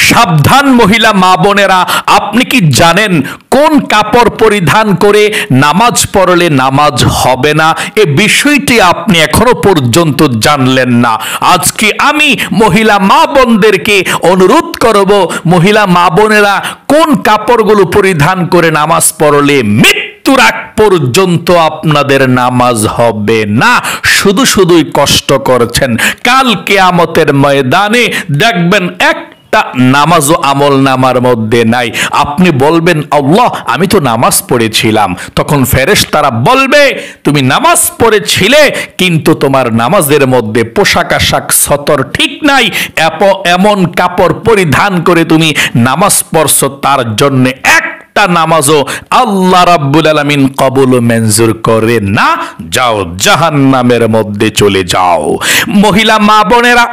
সাবধান মহিলা মা বোনেরা, আপনি কি জানেন কোন কাপড় পরিধান করে নামাজ পড়লে নামাজ হবে না? এ বিষয়টি আপনি এখনো পর্যন্ত জানলেন না। আজকে আমি মহিলা মা বোনদেরকে অনুরোধ করব, মহিলা মা বোনেরা কোন কাপড়গুলো পরিধান করে নামাজ পড়লে মৃত্যুর আগ পর্যন্ত আপনাদের নামাজ হবে না। শুধু শুধুই কষ্ট করছেন, কাল কিয়ামতের ময়দানে দেখবেন নামাজও আমল নামার মধ্যে নাই। আপনি বলবেন আল্লাহ আমি তো নামাজ পড়েছিলাম, তখন ফেরেশতারা বলবে তুমি নামাজ পড়েছিলে কিন্তু তোমার নামাজের মধ্যে পোশাক আশাক সতর ঠিক নাই, এমন কাপড় পরিধান করে তুমি নামাজ পড়ছো, তার জন্য একটা নামাজও আল্লাহ রাব্বুল আলামিন কবুল মঞ্জুর করে না, যাও জাহান্নামের মধ্যে চলে যাও। মহিলা মা বোনেরা,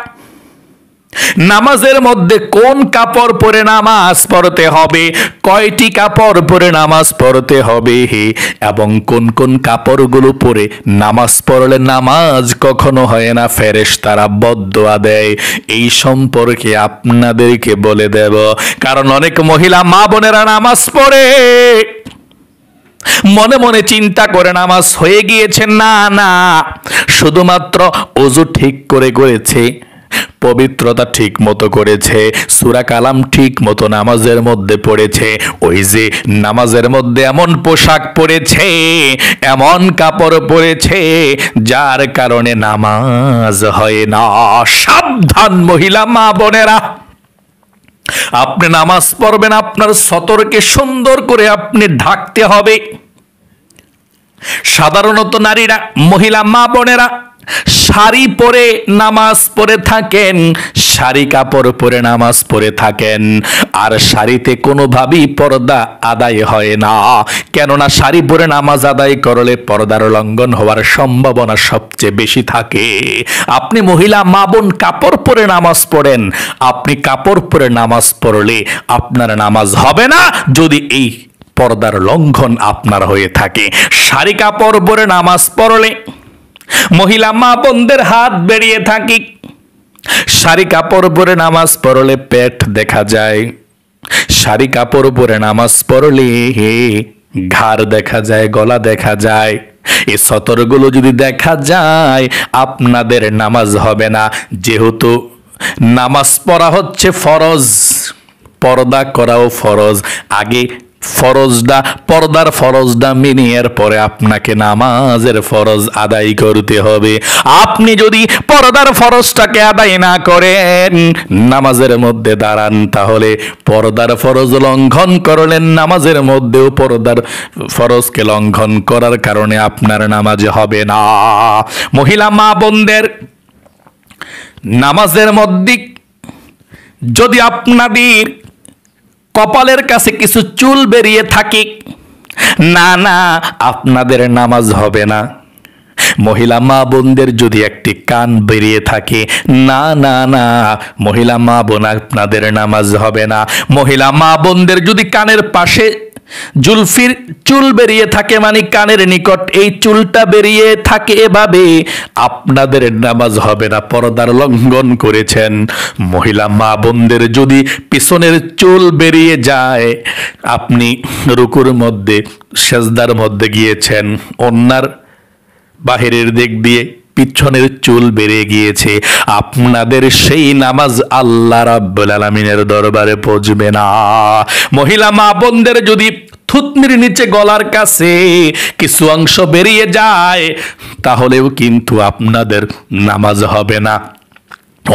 নামাজের মধ্যে কোন কাপড় পরে নামাজ পড়তে হবে, কয়টি কাপড় পরে নামাজ পড়তে হবে এবং কোন কোন কাপড়গুলো পরে নামাজ পড়লে নামাজ কখনো হয় না, ফেরেশতারা বদদুয়া দেয়, এই সম্পর্কে আপনাদেরকে বলে দেব। কারণ অনেক মহিলা মা বোনেরা নামাজ পড়ে মনে মনে চিন্তা করে নামাজ হয়ে গিয়েছে, না না, শুধুমাত্র ওযু ঠিক করে করেছে, পবিত্রতা ঠিক মতো করেছে, সূরা কালাম ঠিক মতো নামাজের মধ্যে পড়েছে, ওই যে নামাজের মধ্যে এমন পোশাক পরেছে, এমন কাপড় পরেছে যার কারণে নামাজ হয় না। সাবধান মহিলা মা বোনেরা, আপনি নামাজ পড়বেন, আপনার সতরকে সুন্দর করে আপনি ঢাকতে হবে। সাধারণত নারীরা, মহিলা মা বোনেরা শাড়ি পরে নামাজ পড়ে থাকেন, শাড়ি কাপড় পরে নামাজ পড়ে থাকেন, আর শাড়িতে কোনোভাবেই পর্দা আদায় হয় না। কেননা শাড়ি পরে নামাজ আদায় করলে পর্দার লঙ্ঘন হওয়ার সম্ভাবনা সবচেয়ে বেশি থাকে। আপনি মহিলা মা বোন কাপড় পরে নামাজ পড়েন, আপনি কাপড় পরে নামাজ পড়লে আপনার নামাজ হবে না যদি এই পর্দার লঙ্ঘন আপনার হয়ে থাকে। শাড়ি কাপড় পরে নামাজ পড়লে মহিলা মা বোনদের হাত বেরিয়ে থাকে, শাড়ি কাপড় পরে নামাজ পড়লে পেট দেখা যায়, শাড়ি কাপড় পরে নামাজ পড়লে ঘাড় দেখা যায়, গলা দেখা যায়, এই সতরগুলো যদি দেখা যায় আপনাদের নামাজ হবে না। যেহেতু নামাজ পড়া হচ্ছে ফরজ, পর্দা করাও ফরজ, আগে ফরজটা, পর্দার ফরজটা মেনে এরপরে আপনাকে নামাজের ফরজ আদায় করতে হবে। আপনি যদি পর্দার ফরজটাকে আদায় না করেন, নামাজের মধ্যে দাঁড়ান, তাহলে পর্দার ফরজ লঙ্ঘন করলেন, নামাজের মধ্যেও পর্দার ফরজকে লঙ্ঘন করার কারণে আপনার নামাজ হবে না। মহিলা মা বোনদের, নামাজের মধ্যে যদি আপনাদের কপালের কাছে কিছু চুল বেরিয়ে থাকে, না না, আপনাদের নামাজ হবে না। মহিলা মা বোনদের যদি একটি কান বেরিয়ে থাকে, না না না, মহিলা মা বোন আপনাদের নামাজ হবে না। মহিলা মা বোনদের যদি কানের পাশে জুলফির চুল বেরিয়ে থাকে, মানে কানের নিকট এই চুলটা বেরিয়ে থাকে, এভাবে আপনাদের নামাজ হবে না, পর্দার লঙ্ঘন করেছেন। মহিলা মা বোনদের যদি পিছনের চুল বেরিয়ে যায়, আপনি রুকুর মধ্যে সেজদার মধ্যে গিয়েছেন, ওন্নার বাহিরের দিক দিয়ে পিছনের চুল বেরিয়ে গিয়েছে, আপনাদের সেই নামাজ আল্লাহ রাব্বুল আলামিনের দরবারে পৌঁছবে না। মহিলা মা বোনদের যদি থুতনির নিচে গলার কাছে কিছু অংশ বেরিয়ে যায়, তাহলেও কিন্তু আপনাদের নামাজ হবে না।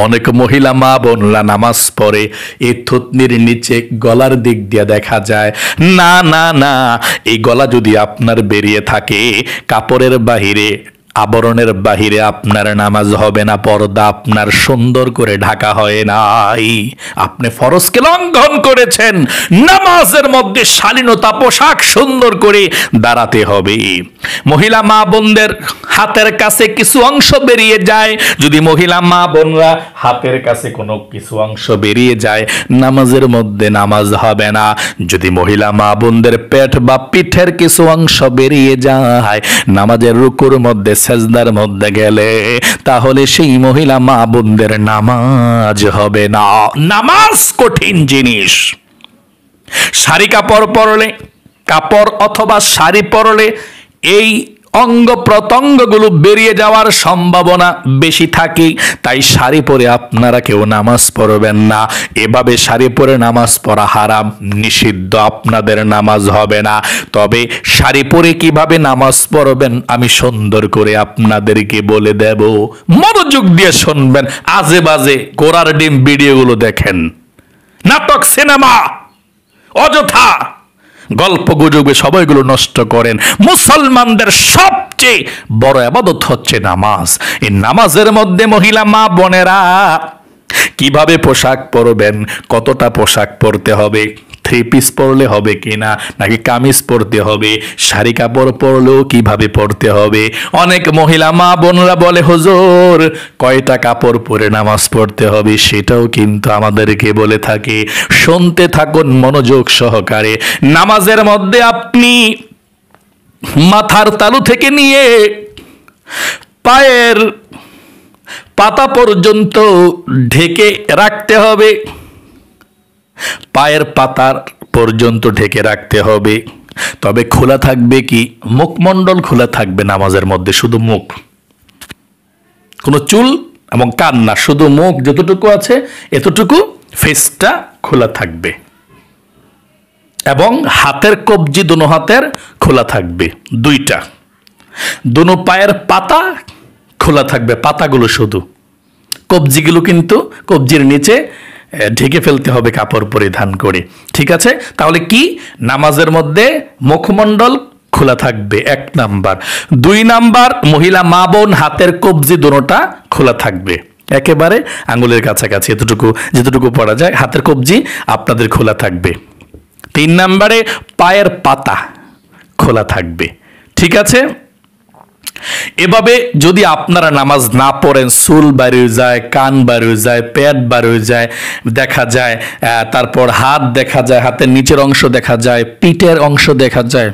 অনেক মহিলা মা বোনরা নামাজ পড়ে এই থুতনির নিচে গলার দিক দিয়ে দেখা যায়, না না না, এই গলা যদি আপনার বেরিয়ে থাকে, কাপড়ের বাহিরে, আবরণের বাহিরে আপনার নামাজ হবে না, পর্দা আপনার সুন্দর করে ঢাকা হয় নাই, আপনি ফরজকে লঙ্ঘন করেছেন। নামাজের মধ্যে শালীনতা, পোশাক সুন্দর করে দাঁড়াতে হবে। মহিলা মা বোনদের হাতের কাছে কিছু অংশ বেরিয়ে যায়, যদি মহিলা মা বোনরা হাতের কাছে কোনো কিছু অংশ বেরিয়ে যায়, নামাজের মধ্যে নামাজ হবে না। যদি মহিলা মা বোনদের পেট বা পিঠের কিছু অংশ বেরিয়ে যায়, নামাজের রুকুর মধ্যে সেজদার মধ্যে গেলে তাহলে সেই মহিলা মা বোনদের নামাজ হবে না। নামাজ কঠিন জিনিস। শাড়ি কাপড় পরলে, কাপড় অথবা শাড়ি পরলে এই অঙ্গ প্রত্যঙ্গগুলো বেরিয়ে যাওয়ার সম্ভাবনা বেশি থাকে। তাই শাড়ি পরে আপনারা কেউ নামাজ পড়বেন না। এভাবে শাড়ি পরে নামাজ পড়া হারাম, নিষিদ্ধ, আপনাদের নামাজ হবে না। তবে শাড়ি পরে কিভাবে নামাজ পড়বেন আমি সুন্দর করে আপনাদেরকে বলে দেব, মনোযোগ দিয়ে শুনবেন। আজে বাজে গোড়ার ডিম ভিডিওগুলো দেখেন, নাটক সিনেমা অযথা গল্প গুজবে সবাইগুলো নষ্ট করেন। মুসলমানদের সবচেয়ে বড় ইবাদত হচ্ছে নামাজ। এই নামাজের মধ্যে মহিলা মা বোনেরা কিভাবে পোশাক পরবেন, কতটা পোশাক পরতে হবে, থ্রি পিস পরলে হবে কিনা, নাকি কামিজ পরতে হবে, শাড়ি কাপড় পরলেও কিভাবে পরতে হবে। অনেক মহিলা মা বোনরা বলে হুজুর কয়টা কাপড় পরে নামাজ পড়তে হবে, সেটাও কিন্তু আমাদেরকে বলে থাকে। শুনতে থাকুন মনোযোগ সহকারে। নামাজের মধ্যে আপনি মাথার তালু থেকে নিয়ে পায়ের পাতা পর্যন্ত ঢেকে রাখতে হবে। পায়ের পাতার পর্যন্ত ঢেকে রাখতে হবে। তবে খোলা থাকবে কি? মুখমণ্ডল খোলা থাকবে নামাজের মধ্যে, শুধু মুখ, কোনো চুল এবং কান না, শুধু মুখ যতটুকু আছে এতটুকু ফেসটা খোলা থাকবে। এবং হাতের কবজি দুনো হাতের খোলা থাকবে, দুইটা। দুনো পায়ের পাতা খোলা থাকবে, পাতাগুলো শুধু, কবজিগুলো কিন্তু কবজির নিচে ঢেকে ফেলতে হবে কাপড় পরিধান করে। ঠিক আছে? তাহলে কি নামাজের মধ্যে মুখমণ্ডল খোলা থাকবে, 1 নাম্বার। 2 নাম্বার, মহিলা মা বোন হাতের কবজি দুটোটা খোলা থাকবে, একেবারে আঙ্গুলের কাছাকাছি, এতটুকু যেতটুকু পড়া যায় হাতের কবজি আপনাদের খোলা থাকবে। 3 নাম্বারে পায়ের পাতা খোলা থাকবে। ঠিক আছে? এভাবে যদি আপনারা নামাজ না পড়েন, চুল বাড়িয়ে যায়, কান বাড়িয়ে যায়, পেট বাড়িয়ে যায়, দেখা যায়, তারপর হাত দেখা যায়, হাতের নিচের অংশ দেখা যায়, পিঠের অংশ দেখা যায়,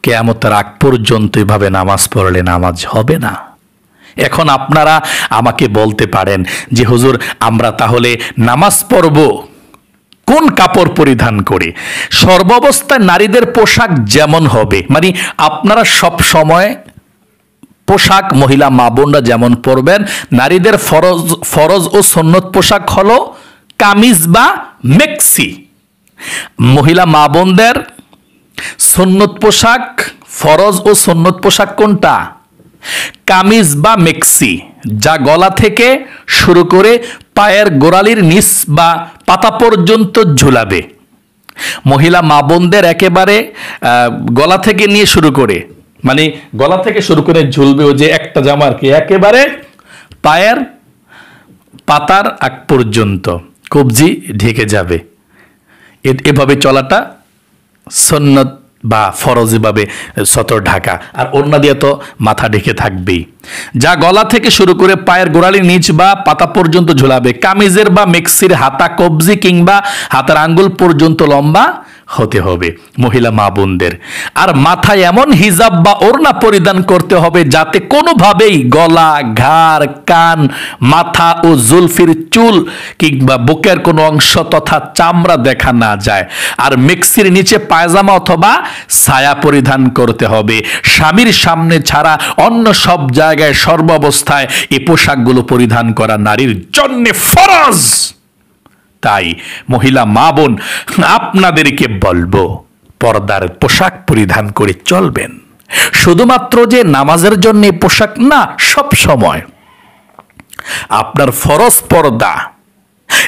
কিয়ামতের আগ পর্যন্ত এভাবে নামাজ পড়লে নামাজ হবে না। এখন আপনারা আমাকে বলতে পারেন যে হুজুর আমরা তাহলে নামাজ পড়ব কোন কাপড় পরিধান করে? সর্বাবস্থায় নারীদের পোশাক যেমন হবে, মানে আপনারা সব সময় পোশাক মহিলা মা বোনরা যেমন পরবেন, নারীদের ফরজ ও সুন্নত পোশাক হলো কামিজ বা মেক্সি। মহিলা মা বোনদের সুন্নত পোশাক, ফরজ ও সুন্নত পোশাক কোনটা? কামিজ বা মেক্সি, যা গলা থেকে শুরু করে পায়ের গোড়ালির নিচ বা পাতা পর্যন্ত ঝুলাবে। মহিলা মা বোনদের একেবারে গলা থেকে নিয়ে শুরু করে, মানে গলা থেকে শুরু করে ঝুলবে, ও যে একটা জামা আর কি, একেবারে পায়ের পাতার আগ পর্যন্ত কবজি ঢেকে যাবে। এভাবে চলাটা সুন্নত বা ফরজ, এভাবে সতর ঢাকা, আর ওড়না দিয়ে তো মাথা ঢেকে থাকবেই, যা গলা থেকে শুরু করে পায়ের গোড়ালির নিচ বা পাতা পর্যন্ত ঝুলাবে। কামিজের বা মেক্সির হাতা কবজি কিংবা হাতের আঙ্গুল পর্যন্ত লম্বা হতে হবে মহিলা মা বোনদের। আর মাথায় এমন হিজাব বা ওড়না পরিধান করতে হবে যাতে কোনোভাবেই গলা, ঘাড়, কান, মাথা ও জুলফির চুল কিংবা বুকের কোনো অংশ তথা চামড়া দেখা না যায়। আর মেক্সির নিচে পায়জামা অথবা ছায়া পরিধান করতে হবে। স্বামীর সামনে ছাড়া অন্য সব জায়গায় সর্বাবস্থায় এই পোশাকগুলো পরিধান করা নারীর জন্য ফরজ। তাই মহিলা মা বোন আপনাদেরকে বলবো পর্দার পোশাক পরিধান করে চলবেন। শুধুমাত্র যে নামাজের জন্য পোশাক না, সব সময় আপনার ফরজ পর্দা,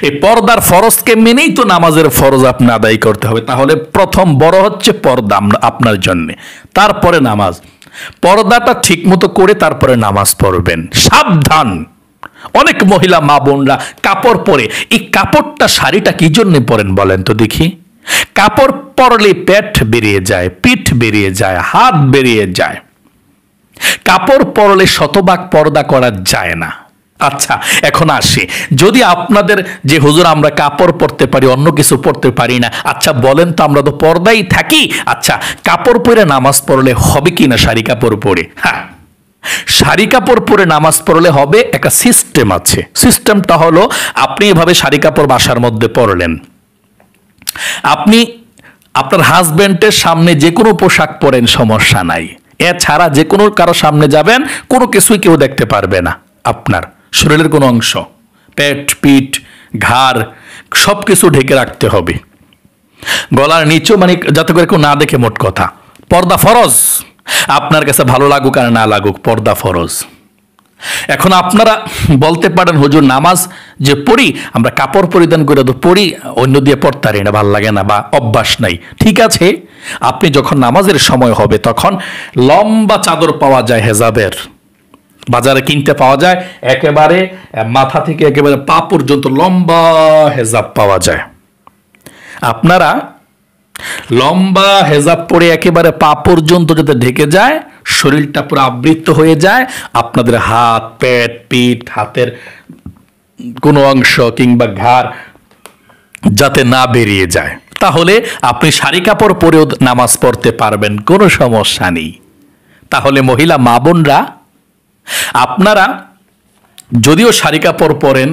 এই পর্দার ফরজকে মেনেই তো নামাজের ফরজ আপনি আদায় করতে হবে। তাহলে প্রথম বড় হচ্ছে পর্দা আপনার জন্য, তারপরে নামাজ। পর্দাটা ঠিক মতো করে তারপরে নামাজ পড়বেন। সাবধান, অনেক মহিলা মা বোনরা কাপড় পরে, এই কাপড়টা শাড়িটা কি জন্য পরেন বলেন তো দেখি? কাপড় পরলে পেট বেরিয়ে যায়, পিঠ বেরিয়ে যায়, হাত বেরিয়ে যায়। কাপড় পরলে শতভাগ পর্দা করা যায় না। আচ্ছা, এখন আসি, যদি আপনাদের যে হুজুর আমরা কাপড় পরতে পারি, অন্য কিছু পরতে পারি না, আচ্ছা বলেন তো, আমরা তো পর্দাই থাকি, আচ্ছা কাপড় পরে নামাজ পড়লে হবে কি না শাড়ি কাপড় পরে? হ্যাঁ, শাড়ি কাপড় পরে নামাজ পড়লে হবে, একটা সিস্টেম আছে। সিস্টেমটা হলো, আপনি এভাবে শাড়ি কাপড় বাসার মধ্যে পরলেন, আপনি আপনার হাজবেন্ডের সামনে যে কোনো পোশাক পরেন, সমস্যা নাই। এছাড়া যে কোনো কারো সামনে যাবেন, কোনো কিছুই কেউ দেখতে পারবে না। আপনার শরীরের কোনো অংশ, পেট, পিঠ, ঘাড় সব কিছু ঢেকে রাখতে হবে। গলার নিচেও, মানে যাতে করে কেউ না দেখে। মোট কথা, পর্দা ফরজ। আপনার কাছে ভালো লাগুক আর না লাগুক, পর্দা ফরজ। এখন আপনারা বলতে পারেন, হুজুর নামাজ যে পড়ি আমরা কাপড় পরিধান করে তো পড়ি, অন্য দিয়ে পড়তে পারি না, ভাল লাগে না বা অভ্যাস নাই। ঠিক আছে, আপনি যখন নামাজের সময় হবে তখন লম্বা চাদর পাওয়া যায় হেজাবের, বাজারে কিনতে পাওয়া যায়, একেবারে মাথা থেকে একেবারে পা পর্যন্ত লম্বা হেজাব পাওয়া যায়। আপনারা লম্বা হেজাব পরে একেবারে পা পর্যন্ত যাতে ঢেকে যায়, শরীরটা পুরো আবৃত হয়ে যায়, আপনাদের হাত, পেট, পিঠ, হাতের কোনো অংশ কিংবা ঘাড় যাতে না বেরিয়ে যায়, তাহলে আপনি শাড়ি কাপড় পরেও নামাজ পড়তে পারবেন, কোনো সমস্যা নেই। তাহলে মহিলা মা বোনরা, আপনারা যদিও শাড়ি কাপড় পরেন,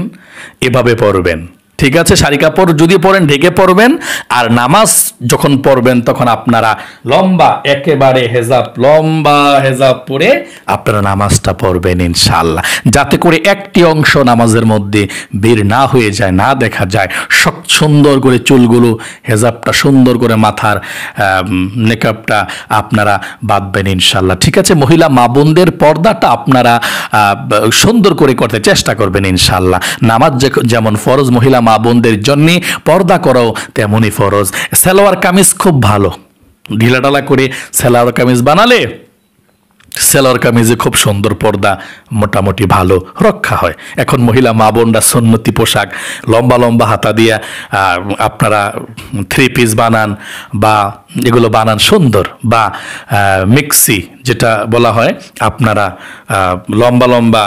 এভাবে পরবেন। ঠিক আছে, শাড়ি কাপড় যদি পরেন ঢেকে পরবেন, আর নামাজ যখন পড়বেন তখন আপনারা লম্বা একেবারে হেজাব, লম্বা হেজাব পরে আপনারা নামাজটা পড়বেন ইনশাআল্লাহ, যাতে করে একটি অংশ নামাজের মধ্যে বের না হয়ে যায়, না দেখা যায়। সুন্দর করে চুলগুলো, হেজাবটা সুন্দর করে, মাথার নেকআপটা আপনারা বাঁধবেন ইনশাআল্লাহ। ঠিক আছে, মহিলা মা বোনদের পর্দাটা আপনারা সুন্দর করে করতে চেষ্টা করবেন ইনশাআল্লাহ। নামাজ যেমন ফরজ মহিলা মা বোনদের জন্য, পর্দা করাও তেমনই ফরজ। সালোয়ার কামিজ খুব ভালো, ঢিলাঢালা করে সালোয়ার কামিজ বানালে সালোয়ার কামিজে খুব সুন্দর পর্দা মোটামুটি ভালো রক্ষা হয়। এখন মহিলা মা বোনরা সুন্নতি পোশাক লম্বা লম্বা হাতা দিয়ে আপনারা 3 পিস বানান, বা এগুলো বানান সুন্দর, বা মিক্সি যেটা বলা হয়, আপনারা লম্বা লম্বা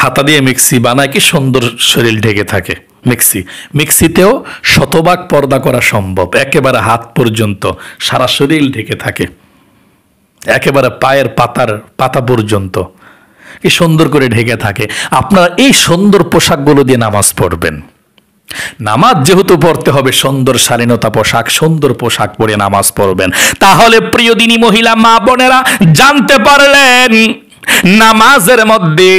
হাতা দিয়ে মিক্সি বানায়, কি সুন্দর শরীর ঢেকে থাকে। মিক্সিতেও শতভাগ পর্দা করা সম্ভব, একেবারে হাত পর্যন্ত সারা শরীর ঢেকে থাকে, একেবারে পায়ের পাতা পর্যন্ত কি সুন্দর করে ঢেকে থাকে। আপনারা এই সুন্দর পোশাকগুলো দিয়ে নামাজ পড়বেন। নামাজ যেহেতু পড়তে হবে, সুন্দর শালীনতা পোশাক, সুন্দর পোশাক পরে নামাজ পড়বেন। তাহলে প্রিয় দিনী মহিলা মা বোনেরা, জানতে পারলেন নামাজের মধ্যে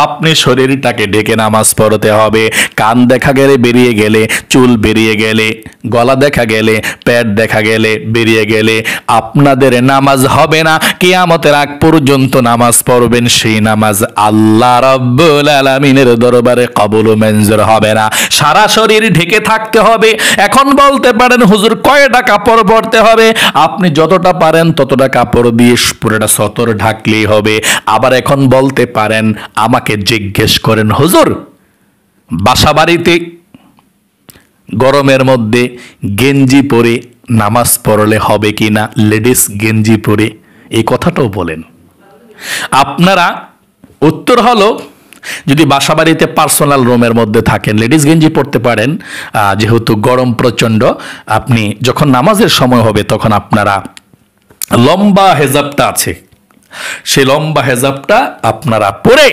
আপনি শরীরটাকে ঢেকে নামাজ পড়তে হবে। কান দেখা গেলে বেরিয়ে গেলে, চুল বেরিয়ে গেলে, গলা দেখা গেলে, পেট দেখা গেলে, বেরিয়ে গেলে আপনাদের নামাজ হবে না। কিয়ামতের আগ পর্যন্ত নামাজ পড়বেন, সেই নামাজ আল্লাহ রাব্বুল আলামিনের দরবারে কবুল ও মঞ্জুর হবে না। সারা শরীর ঢেকে থাকতে হবে। এখন বলতে পারেন, হুজুর কয়টা কাপড় পরতে হবে? আপনি যতটা পারেন ততটা কাপড় দিয়ে পুরোটা সতর ঢাকলেই হবে। আবার এখন বলতে পারেন, আমাকে জিজ্ঞেস করেন, হুজুর বাসা বাড়িতে গরমের মধ্যে গেঞ্জি পরে নামাজ পড়লে হবে কি না, লেডিস গেঞ্জি পরে, এই কথাটাও বলেন। আপনারা উত্তর হলো, যদি বাসা বাড়িতে পার্সোনাল রুমের মধ্যে থাকেন, লেডিস গেঞ্জি পরতে পারেন। যেহেতু গরম প্রচণ্ড, আপনি যখন নামাজের সময় হবে তখন আপনারা লম্বা হেজাবটা আছে, সেই লম্বা হেজাবটা আপনারা পরে,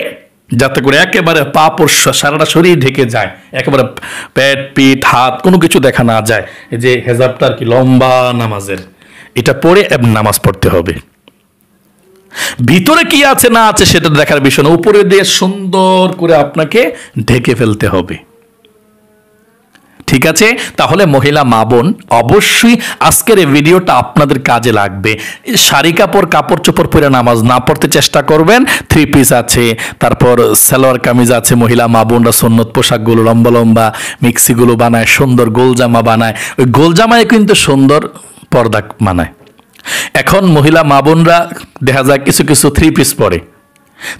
যাতে করে একেবারে পা পর্ষ সারাটা শরীর ঢেকে যায়, একেবারে পেট, পিঠ, হাত কোনো কিছু দেখা না যায়। এই যে হেজাবটা আর কি লম্বা নামাজের, এটা পরে নামাজ পড়তে হবে। ভিতরে কি আছে না আছে সেটা দেখার বিষয় না, উপরে দিয়ে সুন্দর করে আপনাকে ঢেকে ফেলতে হবে। ঠিক আছে, তাহলে মহিলা মা বোন, অবশ্যই আজকের এই ভিডিওটা আপনাদের কাজে লাগবে। শাড়ি কাপড় চোপড় পরে নামাজ না পড়তে চেষ্টা করবেন। 3 পিস আছে, তারপর সালোয়ার কামিজ আছে। মহিলা মা বোনরা সুন্নত পোশাকগুলো লম্বা লম্বা মিক্সিগুলো বানায়, সুন্দর গোলজামা বানায়, ওই গোলজামায় কিন্তু সুন্দর পর্দা বানায়। এখন মহিলা মা বোনরা দেখা যায় কিছু কিছু 3 পিস পরে,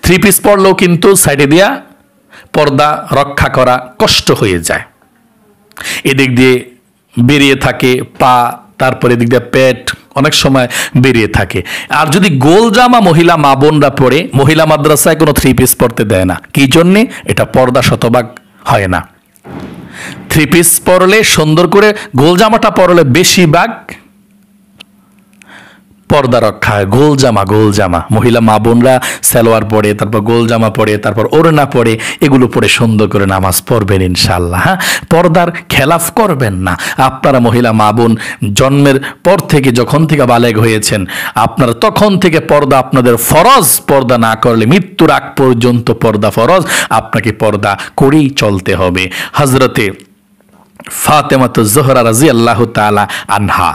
3 পিস পরলেও কিন্তু সাইডে দিয়া পর্দা রক্ষা করা কষ্ট হয়ে যায়। এদিক দিয়ে বেরিয়ে থাকে পা, তারপরে এদিক দিয়ে পেট অনেক সময় বেরিয়ে থাকে। আর যদি গোল জামা মহিলা মা বোনরা পরে, মহিলা মাদ্রাসায় কোনো 3 পিস পরতে দেয় না। কি জন্যে? এটা পর্দা শতভাগ হয় না। 3 পিস পরলে সুন্দর করে, গোল জামাটা পরলে বেশিরভাগ পর্দা রক্ষা, গোল জামা মহিলা মা বোনরা সালোয়ার পরে, তারপর গোল জামা পরে, তারপর ওড়না পরে, এগুলো পরে সুন্দর করে নামাজ পড়বেন ইনশাআল্লাহ। হ্যাঁ, পর্দার খেলাফ করবেন না। আপনারা মহিলা মা বোন জন্মের পর থেকে, যখন থেকে বালেগ হয়েছেন, আপনারা তখন থেকে পর্দা আপনাদের ফরজ। পর্দা না করলে মৃত্যুর আগ পর্যন্ত পর্দা ফরজ, আপনাকে পর্দা করেই চলতে হবে। হযরতে ফাতেমাতুজ জোহরা রাদিয়াল্লাহু তাআলা আনহা,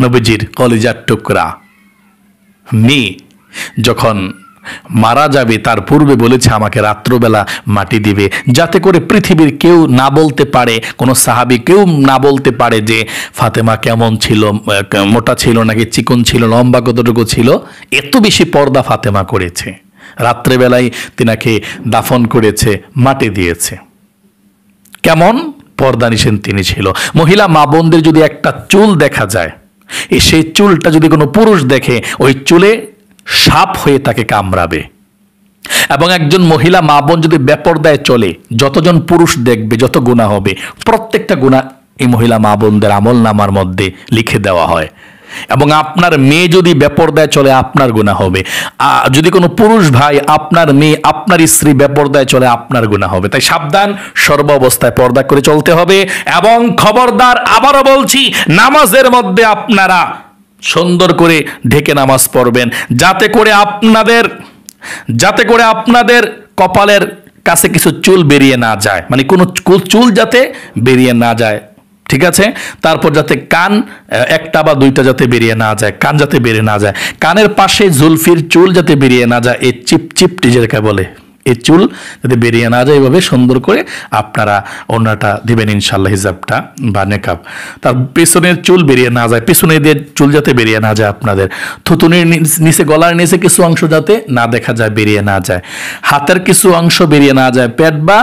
নবীজির কলিজার টুকরা মেয়ে, যখন মারা যাবে তার পূর্বে বলেছে আমাকে রাত্রবেলা মাটি দিবে, যাতে করে পৃথিবীর কেউ না বলতে পারে, কোনো সাহাবী কেউ না বলতে পারে যে ফাতেমা কেমন ছিল, মোটা ছিল নাকি চিকন ছিল, লম্বা কতটুকু ছিল। এত বেশি পর্দা ফাতেমা করেছে। রাত্রেবেলায় তিনাকে দাফন করেছে, মাটি দিয়েছে। কেমন পর্দানিসীন তিনি ছিল। মহিলা মা বোনদের যদি একটা চুল দেখা যায়, সেই চুলটা যদি কোনো পুরুষ দেখে, ওই চুলে সাপ হয়ে তাকে কামড়াবে। এবং একজন মহিলা মা বোন যদি বেপরদায় চলে, যতজন পুরুষ দেখবে যত গুনাহ হবে, প্রত্যেকটা গুনাহ এই মহিলা মা বোনদের আমলনামার মধ্যে লিখে দেওয়া হয়। এবং আপনার মেয়ে যদি বেপরদায় চলে, আপনার গুনাহ হবে। যদি কোনো পুরুষ ভাই, আপনার মেয়ে, আপনার স্ত্রী বেপরদায় চলে, আপনার গুনাহ হবে। তাই সাবধান, সর্ব অবস্থায় পর্দা করে চলতে হবে। এবং খবরদার, আবারও বলছি, নামাজের মধ্যে আপনারা সুন্দর করে ঢেকে নামাজ পড়বেন, যাতে করে আপনাদের কপালের কাছে কিছু চুল বেরিয়ে না যায়, মানে কোনো চুল যাতে বেরিয়ে না যায়, ঠিক আছে। তারপর যাতে কান একটা বা দুইটা যাতে বেরিয়ে না যায়, কান যাতে বেরিয়ে না যায়, কানের পাশে জুলফির চুল যাতে বেরিয়ে না যায়, এই চিপচিপটি যেটাকে বলে, এই চুল যাতে বেরিয়ে না যায়, এইভাবে সুন্দর করে আপনারা ওড়নাটা দিবেন ইনশাআল্লাহ, হিজাবটা বা নেকাব। তার পেছনের চুল বেরিয়ে না যায়, পেছনে দিয়ে চুল যাতে বেরিয়ে না যায়, আপনাদের থুতুনির নিচে, গলার নিচে কিছু অংশ যাতে না দেখা যায়, বেরিয়ে না যায়, হাতের কিছু অংশ বেরিয়ে না যায়, পেট বা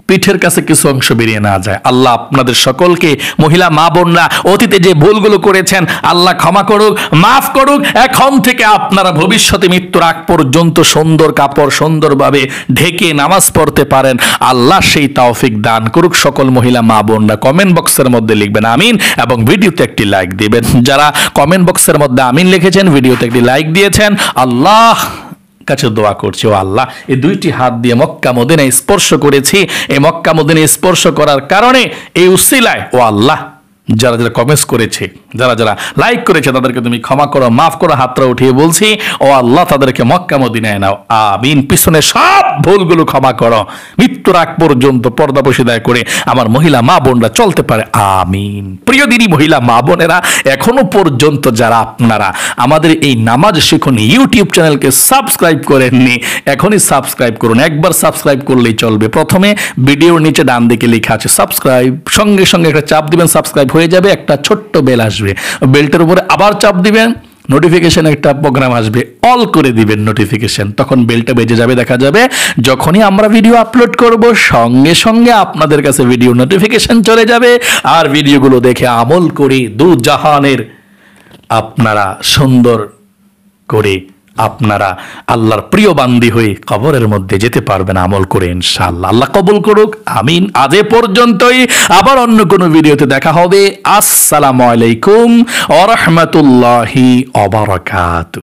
পিঠের কাছে কিছু অংশ বেরিয়ে না যায়। আল্লাহ আপনাদের সকলকে, মহিলা মা বোনরা অতীতে যে ভুলগুলো করেছেন, আল্লাহ ক্ষমা করুক, মাফ করুক। এখন থেকে আপনারা ভবিষ্যতে মৃত্যুর আগ পর্যন্ত সুন্দর কাপড়, সুন্দরভাবে ঢেকে নামাজ পড়তে পারেন। আল্লাহ সেই তৌফিক দান করুক। সকল মহিলা মা বোনরা কমেন্ট বক্সের মধ্যে লিখবেন আমিন, এবং ভিডিওতে একটি লাইক দিবেন। যারা কমেন্ট বক্সের মধ্যে আমিন লিখেছেন, ভিডিওতে একটি লাইক দিয়েছেন, আল্লাহ কাছে দোয়া করছি, ও আল্লাহ, এই দুইটি হাত দিয়ে মক্কা মদিনায় স্পর্শ করেছি। এই মক্কা মদিনায় স্পর্শ করার কারণে, এই উসিলায়, ও আল্লাহ, যারা যারা কমেন্টস করেছে, যারা যারা লাইক করেছে, তাদেরকে তুমি ক্ষমা করো, মাফ করো। হাতটা উঠিয়ে বলছি, ও আল্লাহ, তাদেরকে মক্কা মদিনায় নাও, আমিন। পিছনে সব ভুলগুলো ক্ষমা করো, মৃত্যুর আগ পর্যন্ত পর্দা বশীদায় করে আমার মহিলা মা বোনরা চলতে পারে, আমিন। প্রিয় দিনী মহিলা মা বোনেরা, এখনো পর্যন্ত যারা আপনারা আমাদের এই নামাজ শিখুন ইউটিউব চ্যানেলকে সাবস্ক্রাইব করেননি, এখনই সাবস্ক্রাইব করুন। একবার সাবস্ক্রাইব করলেই চলবে। প্রথমে ভিডিওর নিচে ডান দিকে লেখা আছে সাবস্ক্রাইব, সঙ্গে সঙ্গে একটা চাপ দিবেন, সাবস্ক্রাইব হয়ে যাবে। একটা ছোট্ট বেল আসবে, বেলটার উপরে আবার চাপ দিবেন, নোটিফিকেশন একটা প্রোগ্রাম আসবে, অল করে দিবেন নোটিফিকেশন, তখন বেলটা বেজে যাবে। দেখা যাবে যখনই আমরা ভিডিও আপলোড করব, সঙ্গে সঙ্গে আপনাদের কাছে ভিডিও নোটিফিকেশন চলে যাবে। আর ভিডিওগুলো দেখে আমল করে দু জাহানের আপনারা সুন্দর করে আপনারা আল্লাহর প্রিয় বান্দি হয়ে কবরের মধ্যে যেতে পারবেন আমল করে ইনশাআল্লাহ। আল্লাহ কবুল করুক, আমিন। আজ এ পর্যন্তই, আবার অন্য কোনো ভিডিওতে দেখা হবে। আসসালামু আলাইকুম ওয়া রাহমাতুল্লাহি ওয়া বারাকাতুহু।